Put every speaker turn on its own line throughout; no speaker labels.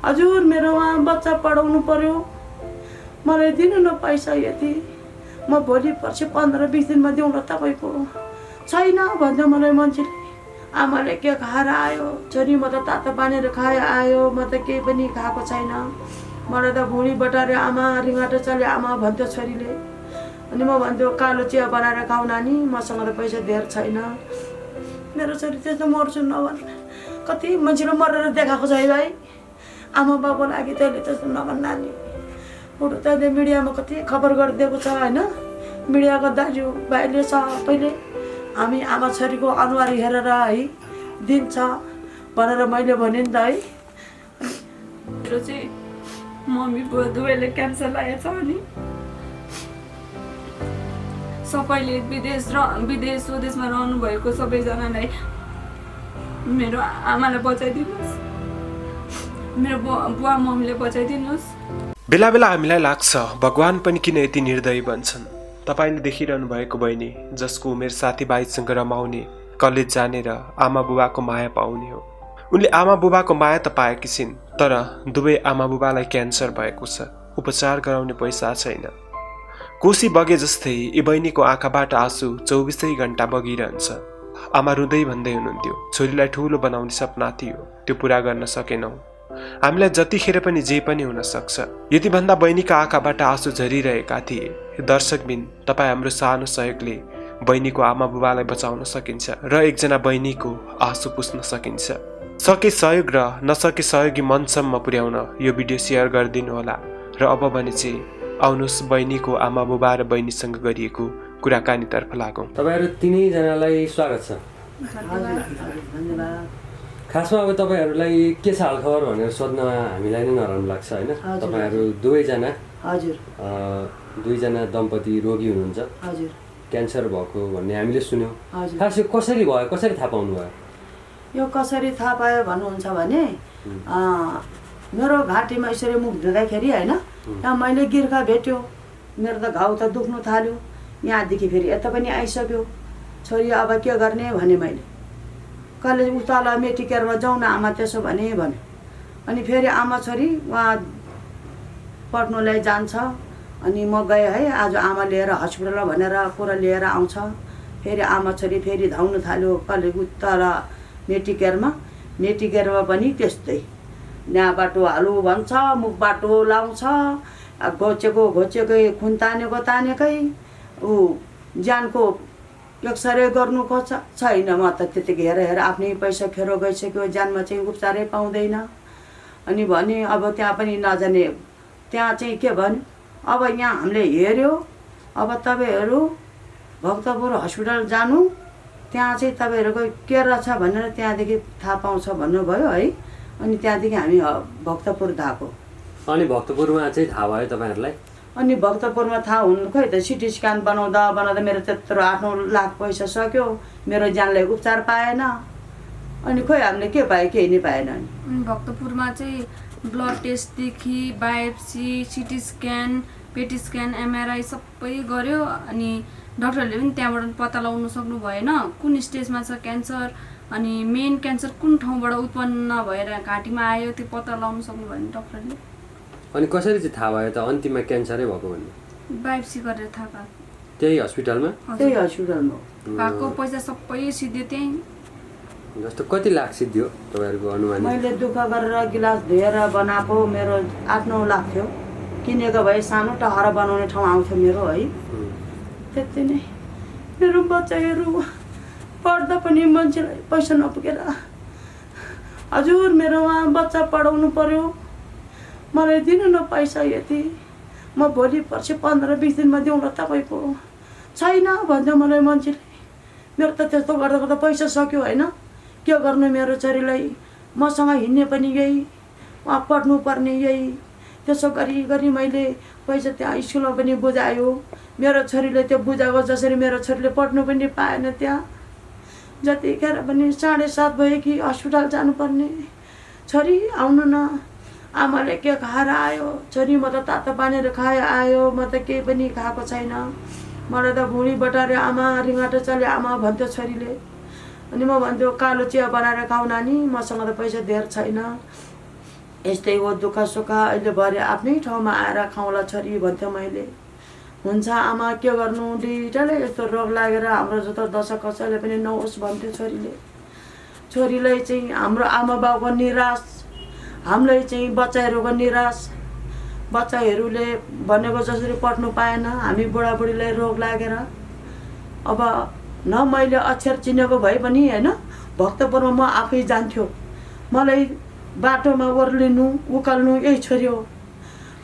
हजुर मेरो उहाँ बच्चा पढाउनु पर्यो, मलाई दिनु न पैसा यति, म भोलि पर्सि 15-20 दिनमा दिउँला तपाईँको। छैन भन्छ मलाई मान्छेले। आमाले के खाएर आयो, छोरी म त तातो पानीहरू खाएर आयो, म त केही पनि खाएको छैन, मलाई त भुँडी बटारे आमा, रिङ्गाटो चले आमा भन्थ्यो छोरीले। अनि म भन्थ्यो कालो चिया बनाएर खाऊ नानी, मसँग त पैसा धेर छैन। मेरो छोरी त्यस्तो मर्छु नभन, कति मान्छेले मरेर देखाएको छ है भाइ, आमा बाबु लागि तैँले त्यस्तो नभन नानी। फोटो तैँले मिडियामा कति खबर गरिदिएको छ होइन, मिडियाको दाजुभाइले सबैले हामी आमा छोरीको अनुहार हेरेर है दिन्छ भनेर मैले भने नि त है।
मेरो चाहिँ मम्मी बुवा दुवैले क्यान्सर लागेको छ अनि सबैले विदेश स्वदेशमा रहनु भएको सबैजनालाई मेरो आमालाई बचाइदिनुहोस्, मेरो बुवा मम्मीले बचाइदिनुहोस्।
बेला बेला हामीलाई लाग्छ भगवान पनि किन यति निर्दयी बन्छन्। तपाईँले देखिरहनु भएको बहिनी जसको उमेर साथीभाइसँग रमाउने, कलेज जाने र आमा बुबाको माया पाउने हो, उनले आमा बुबाको माया त पाएकी छिन्, तर दुवै आमा बुबालाई क्यान्सर भएको छ, उपचार गराउने पैसा छैन। कोसी बगे जस्तै यी बहिनीको आँखाबाट आँसु 24 घण्टा बगिरहन्छ। आमा रुँदै भन्दै हुनुहुन्थ्यो छोरीलाई ठुलो बनाउने सपना थियो, त्यो पुरा गर्न सकेनौ। हामीलाई जतिखेर पनि जे पनि हुन सक्छ। यति भन्दा बहिनीका आँखाबाट आँसु झरिरहेका थिए। दर्शकबिन तपाईँ हाम्रो सानो सहयोगले बहिनीको आमा बुबालाई बचाउन सकिन्छ र एकजना बहिनीको आँसु पुस्न सकिन्छ। सके सहयोग र नसके सहयोगी मनसम्म पुर्याउन यो भिडियो सेयर गरिदिनु होला। र अब भने चाहिँ आउनुहोस् बहिनीको आमा बुबा र बहिनीसँग गरिएको कुराकानीतर्फ लागौँ।
तपाईहरु तिनैजनालाई स्वागत छ। खासमा अब तपाईहरुलाई के छ हालखबर भनेर सोध्न हामीलाई नै नराम्रो लाग्छ हैन। तपाईहरु दुवैजना
हजुर
दुईजना दम्पति रोगी हुनुहुन्छ,
हजुर
क्यान्सर भएको भन्ने हामीले सुन्यौं।
हजुर
खास यो कसरी भयो, कसरी थाहा पाउनु भयो?
यो कसरी थाहा पायो भन्नुहुन्छ भने मेरो घाँटीमा यसरी मुख धुँदाखेरि होइन, यहाँ मैले गिर्खा भेट्यो, मेरो त घाउ त दुख्नु थाल्यो, यहाँदेखि फेरि यता पनि आइसक्यो। छोरी अब के गर्ने भने मैले कलेज उताल मेडिकेयरमा जाउँ न आमा, त्यसो भने भन्यो। अनि फेरि आमा छोरी उहाँ पढ्नुलाई जान्छ। अनि म गएँ है, आज आमा लिएर हस्पिटल भनेर कुरा लिएर आउँछ। फेरि आमा छोरी फेरि धाउनु थाल्यो कलेज उताल मेडिकेयरमा पनि त्यस्तै, यहाँ बाटो हालु भन्छ, मुख बाटो लाउँछ, घोचेकै खुन तानेकै ऊ ज्यानको एक्सरे गर्नु खोज्छ। छैन, म त त्यतिकै हेरेर आफ्नै पैसा खेरो गइसक्यो, ज्यानमा चाहिँ उपचारै पाउँदैन। अनि भने अब त्यहाँ पनि नजाने, त्यहाँ चाहिँ के भन्यो, अब यहाँ हामीले हेऱ्यो, अब तपाईँहरू भक्तपुर हस्पिटल जानु, त्यहाँ चाहिँ तपाईँहरूको के रहेछ भनेर त्यहाँदेखि थाहा पाउँछ भन्नुभयो है। अनि त्यहाँदेखि हामी भक्तपुर धाएको।
अनि भक्तपुरमा चाहिँ थाहा भयो तपाईहरुलाई?
अनि भक्तपुरमा थाहा हुनु खोइ त, सिटी स्क्यान बनाउँदा मेरो त्यत्रो 8-9 लाख पैसा सक्यो, मेरो ज्यानलाई उपचार पाएन। अनि खोइ हामीले के पायो, केही नै पाएन।
अनि भक्तपुरमा चाहिँ ब्लड टेस्टदेखि बायोप्सी, सिटी स्क्यान, पेटी स्क्यान, एमआरआई सबै गर्यो। अनि डक्टरहरूले पनि त्यहाँबाट पत्ता लगाउन सक्नु भएन कुन स्टेजमा छ क्यान्सर, अनि मेन क्यान्सर कुन ठाउँबाट उत्पन्न भएर घाँटीमा आयो त्यो पत्ता लगाउन सक्नु भएन डक्टरले।
अनि कसरी चाहिँ थाहा भयो त अन्तिममा क्यान्सरै भएको भन्ने?
बायोप्सी गरेर थाहा पायो।
त्यही हस्पिटलमा?
त्यही हस्पिटलमा
भएको पैसा सबै सिद्धि त्यही।
जस्तो कति लाख सिद्धियो तपाईहरुको अनुमान?
मैले दुःख गरेर गिलास धोएर बनाएको मेरो 8-9 लाख थियो। किनेको भए सानो टहरा बनाउने ठाउँ आउँथ्यो मेरो है, त्यति नै। मेरो बच्चाहरू पढ्दा पनि मान्छेलाई पैसा नपुगेर, हजुर मेरो उहाँ बच्चा पढाउनु पर्यो, मलाई दिनु न पैसा यति, म भोलि पर्सि 15-20 दिनमा दिउँला तपाईँको। छैन भन्छ मलाई मान्छेले। मेरो त त्यस्तो गर्दा गर्दा पैसा सक्यो होइन, के गर्नु मेरो छोरीलाई, मसँग हिँड्ने पनि यही, उहाँ पढ्नु पर्ने यही। त्यसो गरी मैले पैसा त्यहाँ स्कुलमा पनि बुझायो, मेरो छोरीले त्यो बुझाएको जसरी मेरो छोरीले पढ्नु पनि पाएन त्यहाँ। जतिखेर पनि 7:30 भयो कि हस्पिटल जानुपर्ने, छोरी आउनु न, आमाले के खाएर आयो, छोरी म त तातो पानीहरू खाएर आयो, म त केही पनि खाएको छैन, मलाई त भुँडी बटारे आमा, रिङ्गाटो चले आमा भन्थ्यो छोरीले। अनि म भन्थ्यो कालो चिया बनाएर खाऊ नानी, मसँग त पैसा धेर छैन, यस्तै हो दुःख सुख अहिले भरे आफ्नै ठाउँमा आएर खाउँला छोरी भन्थ्यो मैले। हुन्छ आमा के गर्नु दुईटाले यस्तो रोग लागेर हाम्रो जस्तो दशा कसैले पनि नहोस् भन्थ्यो छोरीले। छोरीलाई चाहिँ हाम्रो आमा बाउको निराश, हामीलाई चाहिँ बच्चाहरूको निराश, बच्चाहरूले भनेको जसरी पढ्नु पाएन, हामी बुढाबुढीलाई रोग लागेर। अब न मैले अक्षर चिनेको भए पनि होइन भक्तपुरमा म आफै जान्थ्यो, मलाई बाटोमा ओर्लिनु उकाल्नु यही छोरी हो।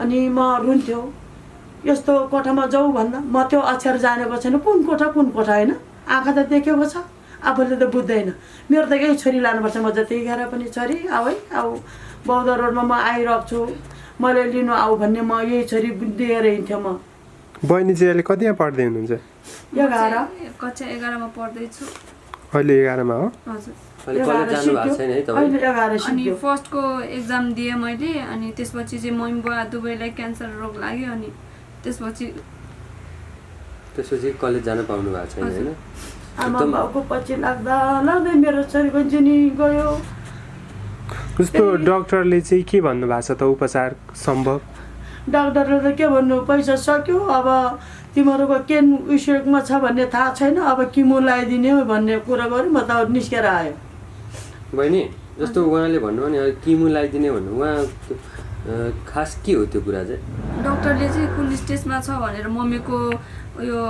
अनि म रुन्थ्यो, यस्तो कोठामा जाऊ भन्दा म त्यो अक्षर जानेको छैन, कुन कोठा होइन, आँखा त देखेको छ आफूले त बुझ्दैन। मेरो त यही छोरी लानुपर्छ, म जतिखेर पनि छोरी आऊ है आऊ, बौद्ध रोडमा म आइरहेको छु, मैले लिनु आऊ भन्ने म यही छोरी दिएर हिँड्थ्यो। म
बहिनी चाहिँ अहिले कतिमा पढ्दै हुनुहुन्छ?
11 कक्षा 11 मा पढ्दैछु।
अहिले 11 मा हो?
हजुर।
अहिले कलेज जानु भएको छैन है तपाईँ?
अहिले 11
अनि फर्स्टको एक्जाम दिएँ मैले, अनि त्यसपछि चाहिँ मम्मी बुवा दुवैलाई क्यान्सर रोग लाग्यो, अनि त्यसपछि
कलेज जान पाउनु भएको छैन होइन?
आमा बाउको पछि लाग्दा मेरो छोरीको जिनी गयो।
कस्तो डाक्टरले चाहिँ के भन्नुभएको छ त उपचार सम्भव?
डाक्टरले त के भन्नु, पैसा सक्यो, अब तिमीहरूको के उयसमा छ भन्ने थाहा छैन, अब किमो लगाइदिने भन्ने कुरा गऱ्यो। म त निस्केर आयो।
बहिनी जस्तो उहाँले भन्नुभयो नि किमो लगाइदिने भन्नु, उहाँ खास के हो त्यो कुरा चाहिँ?
डक्टरले चाहिँ कुन स्टेजमा छ भनेर मम्मीको उयो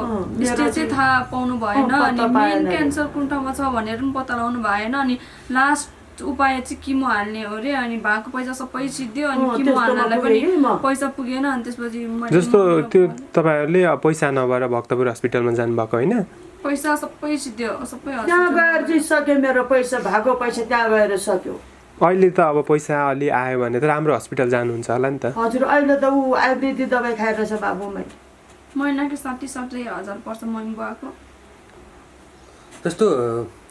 स्टेज चाहिँ थाहा पाउनु भएन, अनि मेन क्यान्सर कुन ठाउँमा छ भनेर पनि पत्ता लगाउनु भएन, अनि लास्ट उपाय चाहिँ किमो हाल्ने हो अरे। अनि भएको पैसा सबै सिद्धियो, अनि किमो हाल्नलाई पनि पैसा पुगेन। अनि त्यसपछि
जस्तो त्यो तपाईँहरूले पैसा नभएर भक्तपुर हस्पिटलमा जानुभएको होइन?
पैसा सबै सिद्धियो, सबै
त्यहाँ गएर चाहिँ सक्यो मेरो पैसा, भएको पैसा त्यहाँ गएर सक्यो।
अहिले त अब पैसा अलि आयो भने त राम्रो हस्पिटल जानुहुन्छ होला नि त?
हजुर, अहिले त ऊ आयुर्वेदिक दबाई खाएर छ बाबु।
महिनाको 60-70,000 पर्छ मम्मी बुवाको।
जस्तो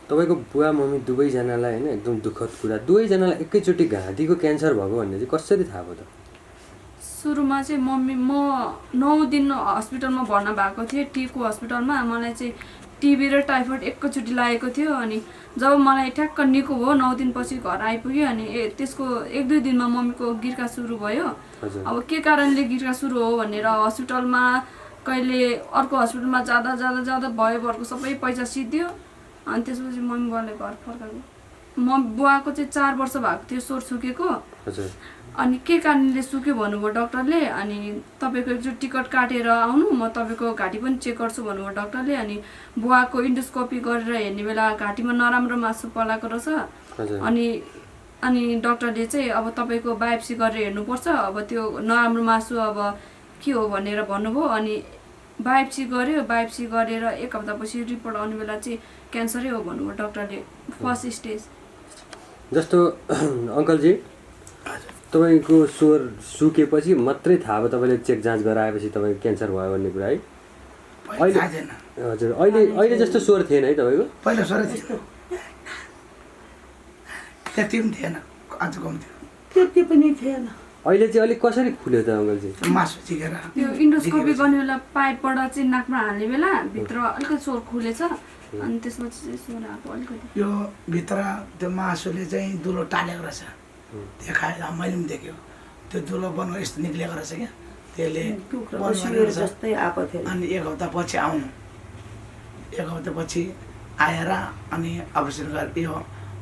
तपाईँको बुवा मम्मी दुवैजनालाई होइन एकदम दुःखद कुरा, दुवैजनालाई एकैचोटि घाँटीको क्यान्सर भएको भन्ने चाहिँ कसरी थाहा भयो त?
सुरुमा चाहिँ म 9 दिन हस्पिटलमा भर्ना भएको थिएँ, टीको हस्पिटलमा। मलाई चाहिँ टिबी र टाइफोइड एकैचोटि लागेको थियो, अनि जब मलाई ठ्याक्क निको भयो 9 दिनपछि घर आइपुग्यो, अनि त्यसको 1-2 दिनमा मम्मीको गिर्का सुरु भयो। अब के कारणले गिर्का सुरु हो भनेर हस्पिटलमा कहिले अर्को हस्पिटलमा जाँदा भयोभरको सबै पैसा सिद्धियो। अनि त्यसपछि मम्मी बुवाले घर फर्काएको। मम्मी बुवाको चाहिँ 4 वर्ष भएको थियो स्वर सुकेको। अनि के कारणले सुक्यो भन्नुभयो डक्टरले। अनि तपाईँको एकचोटि टिकट काटेर आउनु, म तपाईँको घाँटी पनि चेक गर्छु भन्नुभयो डक्टरले। अनि बुवाको इन्डोस्कोपी गरेर हेर्ने बेला घाँटीमा नराम्रो मासु पलाएको रहेछ। अनि डक्टरले चाहिँ अब तपाईँको बायोप्सी गरेर हेर्नुपर्छ, अब त्यो नराम्रो मासु अब के हो भनेर भन्नुभयो। अनि बायोप्सी गर्यो, बायोप्सी गरेर 1 हप्तापछि रिपोर्ट आउने बेला चाहिँ क्यान्सरै हो भन्नुभयो डक्टरले, फर्स्ट स्टेज।
जस्तो अङ्कलजी तपाईँको स्वर सुकेपछि मात्रै थाहा भयो, तपाईँले चेक जाँच गराएपछि तपाईँको क्यान्सर भयो भन्ने कुरा है? हजुर, अहिले जस्तो स्वर थिएन है तपाईँको?
पहिला स्वर थियो, त्यति पनि थिएन, अझ कम थियो,
त्यति पनि थिएन।
अहिले चाहिँ अलिक कसरी खुल्यो त अङ्कलजी?
मासु चिकेर
त्यो इन्डोस्कोपी गर्ने बेला पाइपबाट चाहिँ नाकमा हाल्ने बेला भित्र अलिकति स्वर खुलेछ, अनि त्यसपछि चाहिँ स्वर आएको अलिकति।
यो भित्र त्यो मासुले चाहिँ दुलो टालेको रहेछ, देखाएर मैले पनि देख्यो। त्यो दुलो बन्नु यस्तो निक्लेको रहेछ क्या, त्यसले
जस्तै आएको थियो।
अनि 1 हप्ता पछि आउनु, 1 हप्ता पछि आएर अनि अपरेसन गरेर यो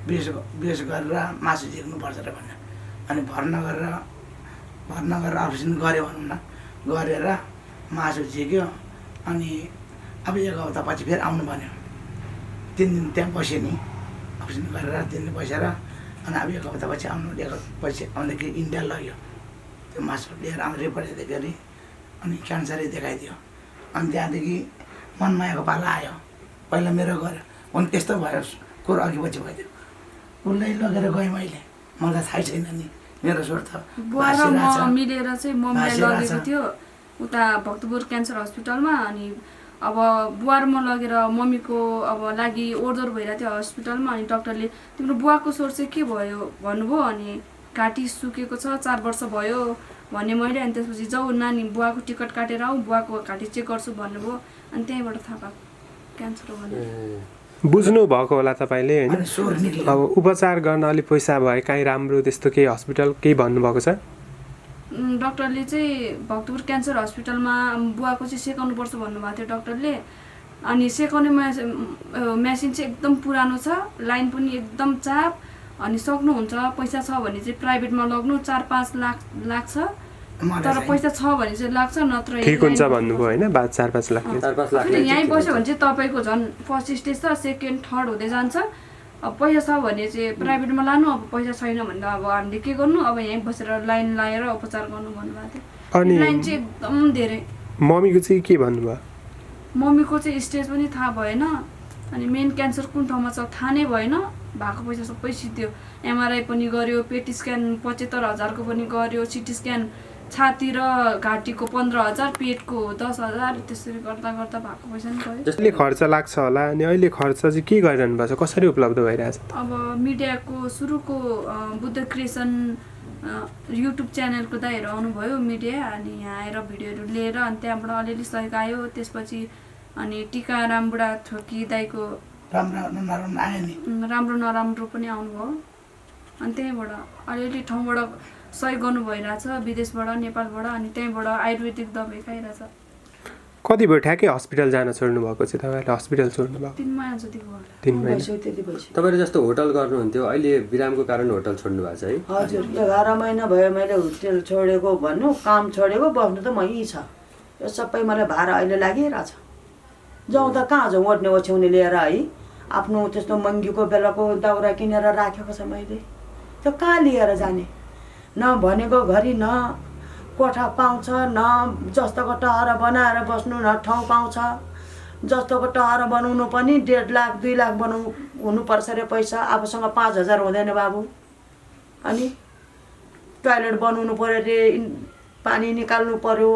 बेस गरेर मासु झिक्नुपर्छ र भन्यो। अनि भर्ना गरेर अपरेसन गऱ्यो भनौँ न, गरेर मासु झिक्यो। अनि अब 1 हप्ता पछि फेरि आउनु भन्यो। 3 दिन त्यहाँ बस्यो नि, अपरेसन गरेर 3 दिन बसेर अनि अब 1 हप्ता पछि आउनु। 1 हप्ता पछि आउँदाखेरि इन्डिया लग्यो, त्यो मासु लिएर आउनु रिपोर्ट हेर्दाखेरि अनि क्यान्सरै देखाइदियो। अनि त्यहाँदेखि मनमायाको पाला आयो, पहिला मेरो गऱ्यो अनि त्यस्तो भयो, कुरो अघि पछि भइदियो। उसलाई लगेर गएँ मैले, मलाई थाहै छैन नि मेरो स्वर त।
बुवा र म मिलेर चाहिँ मम्मीलाई लगेको थियो उता भक्तपुर क्यान्सर हस्पिटलमा। अनि अब बुवा र म लगेर मम्मीको अब लागि ओर्दोर भइरहेको थियो हस्पिटलमा। अनि डक्टरले तिम्रो बुवाको स्वर चाहिँ के भयो भन्नुभयो। अनि घाँटी सुकेको छ, 4 वर्ष भयो भने मैले। अनि त्यसपछि जाऊ नानी बुवाको टिकट काटेर आऊ, बुवाको घाँटी चेक गर्छु भन्नुभयो। अनि त्यहीँबाट थाहा पाएको क्यान्सर हो भने।
बुझ्नु भएको होला तपाईँले होइन
अनि स्वर निक्ल्यो।
अब उपचार गर्न अलिक पैसा भए काहीँ राम्रो त्यस्तो केही हस्पिटल केही भन्नुभएको छ?
डक्टरले चाहिँ भक्तपुर क्यान्सर हस्पिटलमा बुवाको चाहिँ सेकाउनुपर्छ भन्नुभएको थियो डक्टरले। अनि सेकाउने मेसिन चाहिँ एकदम पुरानो छ, लाइन पनि एकदम चाप। अनि सक्नुहुन्छ पैसा छ भने चाहिँ प्राइभेटमा लग्नु 4-5 लाख लाग्छ, तर पैसा छ भने चाहिँ लाग्छ, नत्र
ठिक हुन्छ भन्नुभयो होइन 4-5 लाख।
4-5 लाख
यहीँ बस्यो भने चाहिँ तपाईँको झन् फर्स्ट स्टेज छ, सेकेन्ड थर्ड हुँदै जान्छ। अब पैसा छ भने चाहिँ प्राइभेटमा लानु, अब पैसा छैन भने त अब हामीले के गर्नु, अब यहीँ बसेर लाइन लाएर उपचार गर्नु भन्नुभएको थियो।
अनि
लाइन चाहिँ एकदम धेरै।
मम्मीको चाहिँ के भन्नुभयो?
मम्मीको चाहिँ स्टेज पनि थाहा भएन, अनि मेन क्यान्सर कुन ठाउँमा छ थाहा नै भएन। भएको पैसा सबै सिद्धियो। एमआरआई पनि गर्यो, पेटी स्क्यान 75,000को पनि गर्यो, सिटी स्क्यान छाती र घाँटीको 15,000, पेटको 10,000, त्यसरी गर्दा गर्दा भएको पैसा नि गयो।
जसले खर्च लाग्छ होला, अनि अहिले खर्च चाहिँ के गरिरहनु भएको छ, कसरी उपलब्ध भइरहेछ?
अब मिडियाको सुरुको बुद्ध क्रिएसन युट्युब च्यानलको दाइहरू आउनुभयो मिडिया, अनि यहाँ आएर भिडियोहरू लिएर अनि त्यहाँबाट अलिअलि सहयोग आयो। त्यसपछि अनि टिकाराम बुढा थोकी दाइको राम्रो नराम्रो पनि आउनुभयो, अनि त्यहीँबाट अलिअलि ठाउँबाट सहयोग गर्नु भइरहेछ, विदेशबाट नेपालबाट। अनि त्यहीँबाट आयुर्वेदिक दबाई खाइरहेछ।
कति भयो ठ्याक्कै हस्पिटल जान छोड्नु भएको चाहिँ तपाईँले? हस्पिटल छोड्नु भएको
3 महिना जति भयो।
3 महिना।
त्यति भइसक्यो।
तपाईँले जस्तो होटल गर्नुहुन्थ्यो, अहिले बिरामको कारण होटल छोड्नु भएको छ है?
हजुर, 11 महिना भयो मैले होटल छोडेको भन्नु, काम छोडेको, बस्नु त मै छ। यो सबै मलाई भाडा अहिले लागिरहेछ। जाउँ त कहाँ जाउँ, ओर्ने ओछ्याउने लिएर है, आफ्नो त्यस्तो महँगीको बेलाको दाउरा किनेर राखेको छ मैले, त्यो कहाँ लिएर जाने? न भनेको घरि न कोठा पाउँछ, न जस्तोको टहरा बनाएर बस्नु न ठाउँ पाउँछ। जस्तोको टहरा बनाउनु पनि 1.5 लाख 2 लाख हुनुपर्छ अरे पैसा। आफूसँग 5,000 हुँदैन बाबु। अनि टोयलेट बनाउनु पऱ्यो अरे, पानी निकाल्नु पऱ्यो,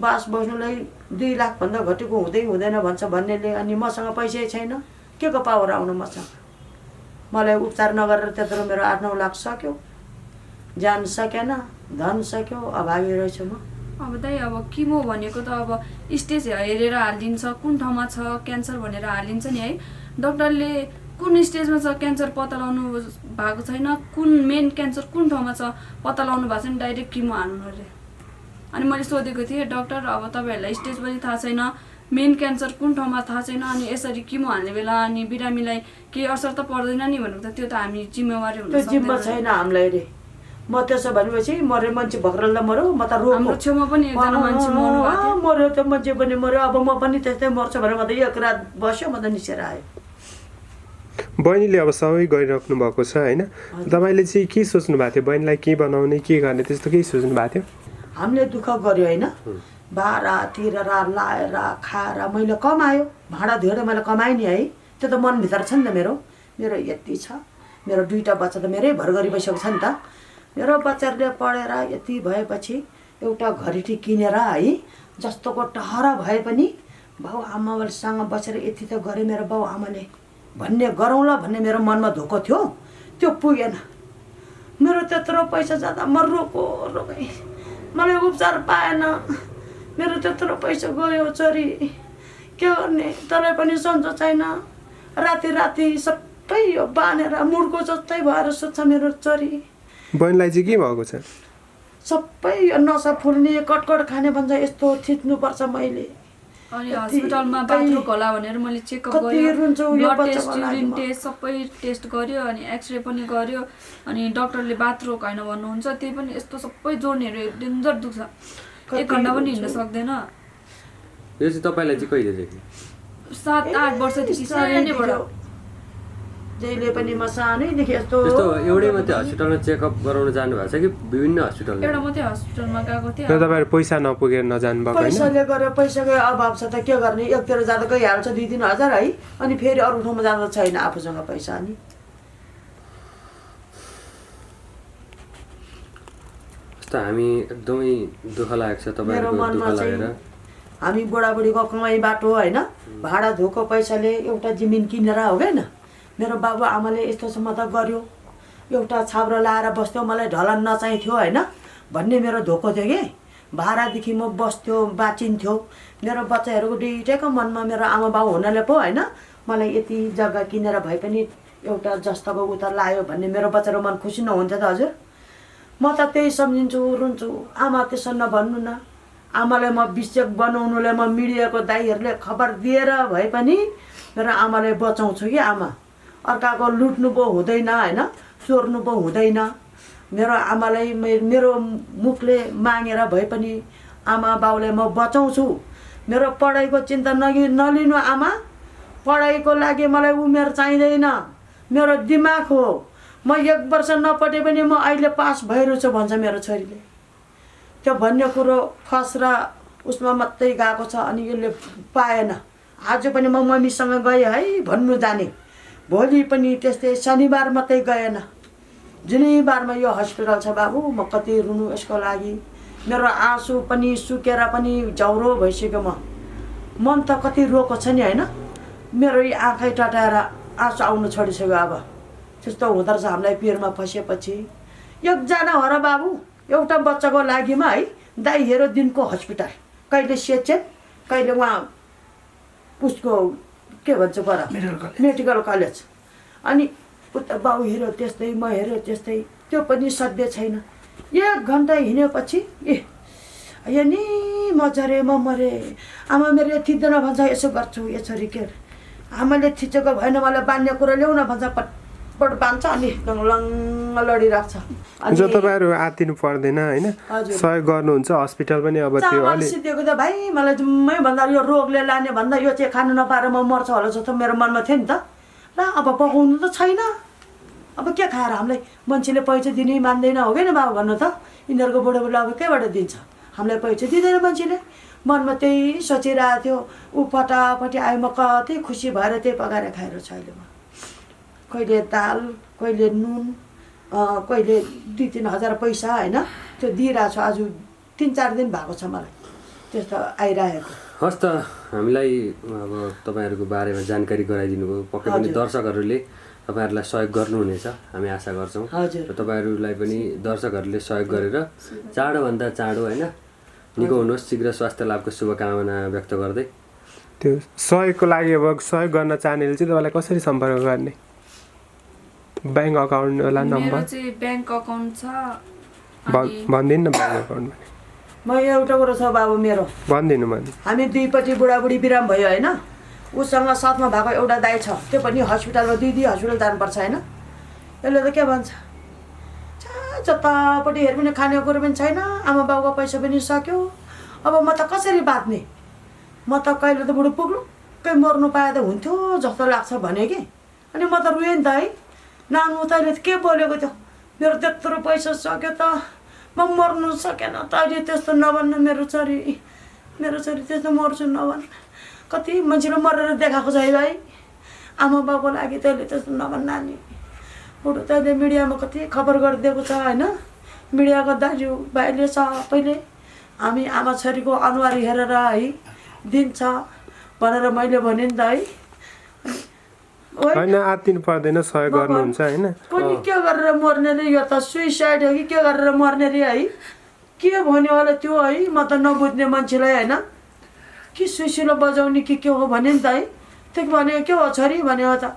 बास बस्नुलाई 2 लाखभन्दा घटेको हुँदैन भन्छ भन्नेले। अनि मसँग पैसै छैन, के को पावर आउनु मसँग? मलाई उपचार नगरेर त्यत्रो मेरो 8-9 लाख सक्यो, जान सकेन, धन सक्यो, अभावी रहेछु म।
अब दाइ अब किमो भनेको त अब स्टेज हेरेर हालिदिन्छ, कुन ठाउँमा छ क्यान्सर भनेर हालिन्छ नि है। डक्टरले कुन स्टेजमा छ क्यान्सर पत्ता लगाउनु भएको छैन, कुन मेन क्यान्सर कुन ठाउँमा छ पत्ता लगाउनु भएको छैन, डाइरेक्ट किमो हाल्नु अरे। अनि मैले सोधेको थिएँ, डक्टर अब तपाईँहरूलाई स्टेज पनि थाहा छैन, मेन क्यान्सर कुन ठाउँमा थाहा छैन, अनि यसरी किमो हाल्ने बेला अनि बिरामीलाई केही असर त पर्दैन नि भनेको त, त्यो त हामी जिम्मेवारी हुनु
त्यो जिम्मा छैन हामीलाई रे। म त्यसो भनेपछि मरे मान्छे भक्रल त मऱ्यो, म त रोग
हाम्रो छेउमा पनि एकजना मान्छे मर्नु भएको थियो।
मऱ्यो त मान्छे पनि मऱ्यो, अब म पनि त्यस्तै मर्छ भनेर म त 1 रात बस्यो, म त निसेर आयो।
बहिनीले अब सबै गरिराख्नु भएको छ होइन, तपाईँले चाहिँ के सोच्नु भएको थियो? बहिनीलाई के बनाउने, के गर्ने, त्यस्तो केही सोच्नु भएको थियो?
हामीले दुःख गर्यो होइन, भाडा तिरेर लाएर खाएर मैले कमायो, भाडा धेरै मैले कमाएँ नि है। त्यो त मनभित्र छ नि त मेरो यति छ। मेरो 2टा बच्चा त मेरै भर गरी बसेको छ नि त। मेरो बच्चाहरूले पढेर यति भएपछि एउटा घरेटी किनेर है, जस्तोको टहरा भए पनि बाउ आमासँग बसेर यति त गरे मेरो बाउ आमाले भन्ने गरौँला भन्ने मेरो मनमा धोको थियो, त्यो पुगेन। मेरो त्यत्रो पैसा जाँदा म रोगै, मलाई उपचार पाएन, मेरो त्यत्रो पैसा गयो चोरी, के गर्ने? तरै पनि सन्चो छैन। राति सबै यो बानेर मुडको जस्तै भएर सुत्छ मेरो चोरी।
बहिनीलाई चाहिँ के भएको छ?
सबै नसा फुल्ने कटकट खाने भन्छ यस्तो थिच्नुपर्छ मैले। अनि हस्पिटलमा बाथरुम होला भनेर मैले चेकअप गरेँ, ब्लड टेस्ट युरिन टेस्ट सबै टेस्ट गर्यो अनि एक्सरे पनि गर्यो अनि डाक्टरले बाथरुम हैन भन्नुहुन्छ। त्यही पनि यस्तो सबै जोड्नेहरु डेन्जर दुख्छ, 1 घण्टा पनि हिँड्न सक्दैन।
यो चाहिँ तपाईलाई चाहिँ कहिले देखि?
7-8 वर्षदेखि सानै नै बढ्यो।
जहिले पनि म सानैदेखि यस्तो
एउटै मात्रै हस्पिटलमा चेकअप गराउन जानु भएको छ कि विभिन्न हस्पिटलमा?
एउटा मात्रै हस्पिटलमा गएको थिएँ।
र तपाईहरु पैसा नपुगेर नजानु भएको हैन?
पैसाले गर्यो, पैसाको अभाव छ त के गर्ने? एकतिर जाँदा गइहाल्छ 2-3 हजार है, अनि फेरि अरु ठाउँमा जाँदा छैन आफूसँग पैसा। अनि
जस्तो हामी एकदमै दुःख लागेको छ तपाईहरुको दुःख लागेर।
हामी बुढाबुढीको कमाइ बाटो हैन, भाडा धोको पैसाले एउटा जमिन किनेर हो हैन। मेरो बाबु आमाले यस्तोसम्म त गर्यो, एउटा छाब्रो लाएर बस्थ्यो, मलाई ढलन नचाहिन्थ्यो हैन भन्ने मेरो धोको थियो कि। भाडादेखि म बस्थ्यो, बाँचिन्थ्यो। मेरो बच्चाहरूको दुईटैको मनमा मेरो आमा बाउ हुनाले पो हैन म मलाई यति जग्गा किनेर भए पनि एउटा जस्ताको उता लायो भन्ने मेरो बच्चाको मन खुसी नहुन्थ्यो त हजुर। म त त्यही सम्झिन्छु, रुन्छु। आमा त्यसो नभन्नु न। आमालाई म विषयक बनाउनुलाई म मिडियाको दाइहरूले खबर दिएर भए पनि मेरो आमालाई बचाउँछु कि आमा। अर्काको लुट्नु पो हुँदैन होइन, चोर्नु पो हुँदैन। मेरो आमालाई मेरो मुखले मागेर भए पनि आमा बाउलाई म बचाउँछु। मेरो पढाइको चिन्ता नलिनु आमा। पढाइको लागि मलाई उमेर चाहिँदैन, मेरो दिमाग हो। म 1 वर्ष नपढे पनि म अहिले पास भइरहेछु भन्छ मेरो छोरीले। त्यो भन्ने कुरो फर्स्ट र उसमा मात्रै गएको छ अनि यसले पाएन। आज पनि म मम्मीसँग गएँ है भन्नु जाने, भोलि पनि त्यस्तै, शनिबार मात्रै गएन। जुनै बारमा यो हस्पिटल छ बाबु, म कति रुनु यसको लागि। मेरो आँसु पनि सुकेर पनि झौरो भइसक्यो। मन त कति रोएको छ नि होइन। मेरो यी आँखै टटाएर आँसु आउनु छोडिसक्यो। अब त्यस्तो हुँदो रहेछ हामीलाई पिरमा फसेपछि। एकजना हो र बाबु, एउटा बच्चाको लागिमा है दाइ हेरो दिनको हस्पिटल, कहिले सेचेन कहिले उहाँ उसको के भन्छ पर मेडिकल कलेज। अनि उता बाउ हेऱ्यो त्यस्तै, म हेऱ्यो त्यस्तै, त्यो पनि सध्य छैन। 1 घन्टा हिँडेपछि यो नि म झरेँ, म मरेँ, आमा मेरो थिच्दैन भन्छ। यसो गर्छु, यो छोरी के आमाले थिचेको भएन मलाई बान्ने कुरो ल्याउन भन्छ, पटपट बान्छ अनि लङ्ग लडिरहेको छ।
जो तपाईँहरू आत्तिनु पर्दैन होइन, सहयोग गर्नुहुन्छ। हस्पिटल पनि अब त्यो
अलि सिद्धेको त भाइ मलाई जुम्मै भन्दा यो रोगले लाने भन्दा यो चाहिँ खानु नपाएर म मर्छ होला जस्तो मेरो मनमा थियो नि त। ल अब पकाउनु त छैन, अब के खाएर हामीलाई मान्छेले पैसा दिनै मान्दैन हो कि न बाबु भन्नु त। यिनीहरूको बुढाबुढी अब केबाट दिन्छ, हामीलाई पैसा दिँदैन मान्छेले। मनमा त्यही सोचिरहेको थियो। ऊ फटाफटी आयो, म कति खुसी भएर त्यही पकाएर खाएर छु अहिले। म कहिले दाल, कहिले नुन, कहिले 2-3 हजार पैसा होइन त्यो दिइरहेको छु। आज 3-4 दिन भएको छ मलाई त्यस्तो आइरहेको।
हस् त, हामीलाई अब तपाईँहरूको बारेमा जानकारी गराइदिनु भयो। पक्कै पनि दर्शकहरूले तपाईँहरूलाई सहयोग गर्नुहुनेछ हामी आशा गर्छौँ। र तपाईँहरूलाई पनि दर्शकहरूले सहयोग गरेर चाँडोभन्दा चाँडो होइन निको हुनुहोस्, शीघ्र स्वास्थ्य लाभको शुभकामना व्यक्त गर्दै
त्यो सहयोगको लागि अब सहयोग गर्न चाहनेले चाहिँ तपाईँलाई कसरी सम्पर्क गर्ने? ब्याङ्क अकाउन्ट होला नम्बर?
मेरो चाहिँ ब्याङ्क अकाउन्ट छ।
भनिदिनु न ब्याङ्क अकाउन्ट भने।
म एउटा कुरो छ बाबु मेरो,
भनिदिनु।
हामी दुईपट्टि बुढाबुढी बिराम भयो होइन। उसँग साथमा भएको एउटा दाइ छ, त्यो पनि हस्पिटलमा 2 हस्पिटल जानुपर्छ होइन। यसले त के भन्छ, जतापट्टि हेर पनि खाने कुरो पनि छैन, आमा बाउको पैसा पनि सक्यो। अब म त कसरी बाँच्ने? म त कहिले त बुढो पुग्लुक्कै मर्नु पाए त हुन्थ्यो जस्तो लाग्छ भने कि। अनि म त रुएँ नि त है। नानु तैँले के बोलेको थियो, मेरो त्यत्रो पैसा सक्यो त म मर्नु सकेन त। अहिले त्यस्तो नभन्नु मेरो छोरी त्यस्तो मर्छु नभन्। कति मान्छेले मरेर देखाएको छ है भाइ, आमा बाउको लागि तैँले त्यस्तो नभन् नानी। बुढो तैँले मिडियामा कति खबर गरिदिएको छ होइन। मिडियाको दाजुभाइले सबैले हामी आमा छोरीको अनुहार हेरेर है दिन्छ भनेर मैले भने नि त है।
होइन आत्तिनु पर्दैन, सहयोग गर्नुहुन्छ होइन।
पनि के गरेर मर्ने रे, यो त सुइसाइड हो कि के गरेर मर्ने रे है। के भन्यो होला त्यो है, म त नबुझ्ने मान्छेलाई होइन। कि सुइसिलो बजाउने कि के हो भने नि त है। त्यो भनेको के हो छोरी भन्यो त,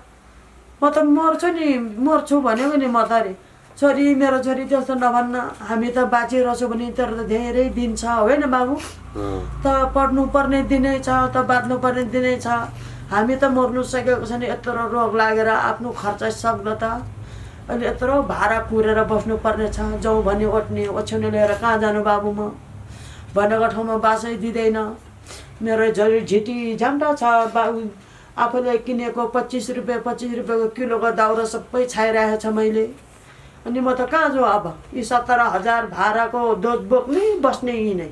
म त मर्छु भनेको नि म त अरे। छोरी मेरो छोरी त्यस्तो नभन्न, हामी त बाँचिरहेछौँ भने तर त धेरै दिन छ होइन बाबु। त पढ्नु पर्ने दिनै छ, त बाँच्नु पर्ने दिनै छ। हामी त मर्नु सकेको छैन, यत्रो रोग लागेर आफ्नो खर्च सक्दो त। अहिले यत्रो भाडा कुरेर बस्नुपर्ने छ। जाउँ भने ओट्ने ओछ्याउने लिएर कहाँ जानु बाबु? म भनेको ठाउँमा बासै दिँदैन। मेरो झरी झिटी झन्डा छ बाबु। आफूले किनेको 25 रुपियाँको किलोको दाउरा सबै छाइरहेको छ मैले। अनि म त कहाँ जाउँ अब? यी 17,000 भाडाको दोज बोक्ने बस्ने यिनै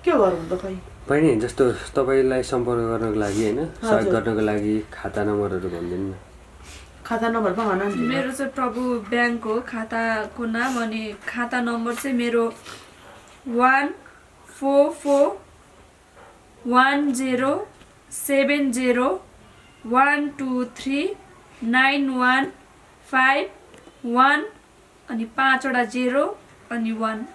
के गरौँ त खै।
बहिनी जस्तो तपाईँलाई सम्पर्क गर्नको लागि होइन, सहयोग गर्नको लागि खाता नम्बरहरू भनिदिनु न।
खाता नम्बर पो भन नि।
मेरो चाहिँ प्रभु ब्याङ्क हो खाताको नाम, अनि खाता नम्बर चाहिँ मेरो 14410701239151 अनि 5 वटा 0 अनि 1।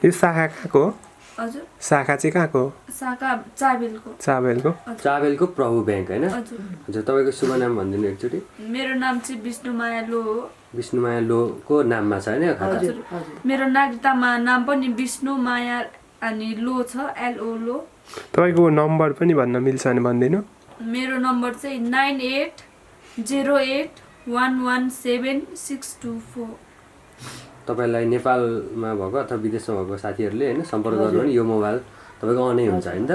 यो शाखा कहाँको?
हजुर
शाखा चाहिँ कहाँको हो?
शाखा चाबेलको
चाबेलको?
चाबेलको प्रभु ब्याङ्क होइन?
हजुर
हजुर तपाईँको शुभ नाम भनिदिनु एकचोटि।
मेरो नाम चाहिँ विष्णुमाया लो हो।
विष्णुमाया लोको नाममा छ होइन खाता?
हजुर मेरो नागरिकतामा नाम पनि विष्णुमाया अनि लो छ, LO लो।
तपाईँको नम्बर पनि भन्न मिल्छ भने भनिदिनु।
मेरो नम्बर चाहिँ 9808117624।
तपाईँलाई नेपालमा भएको अथवा विदेशमा भएको साथीहरूले होइन सम्पर्क गर्नु भने यो मोबाइल तपाईँको अनै हुन्छ होइन त?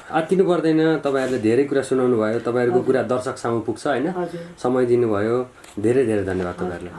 आत्तिनु पर्दैन, तपाईँहरूले धेरै कुरा सुनाउनु भयो, तपाईँहरूको कुरा दर्शक सामु पुग्छ होइन? समय दिनुभयो, धेरै धेरै धन्यवाद तपाईँहरूलाई।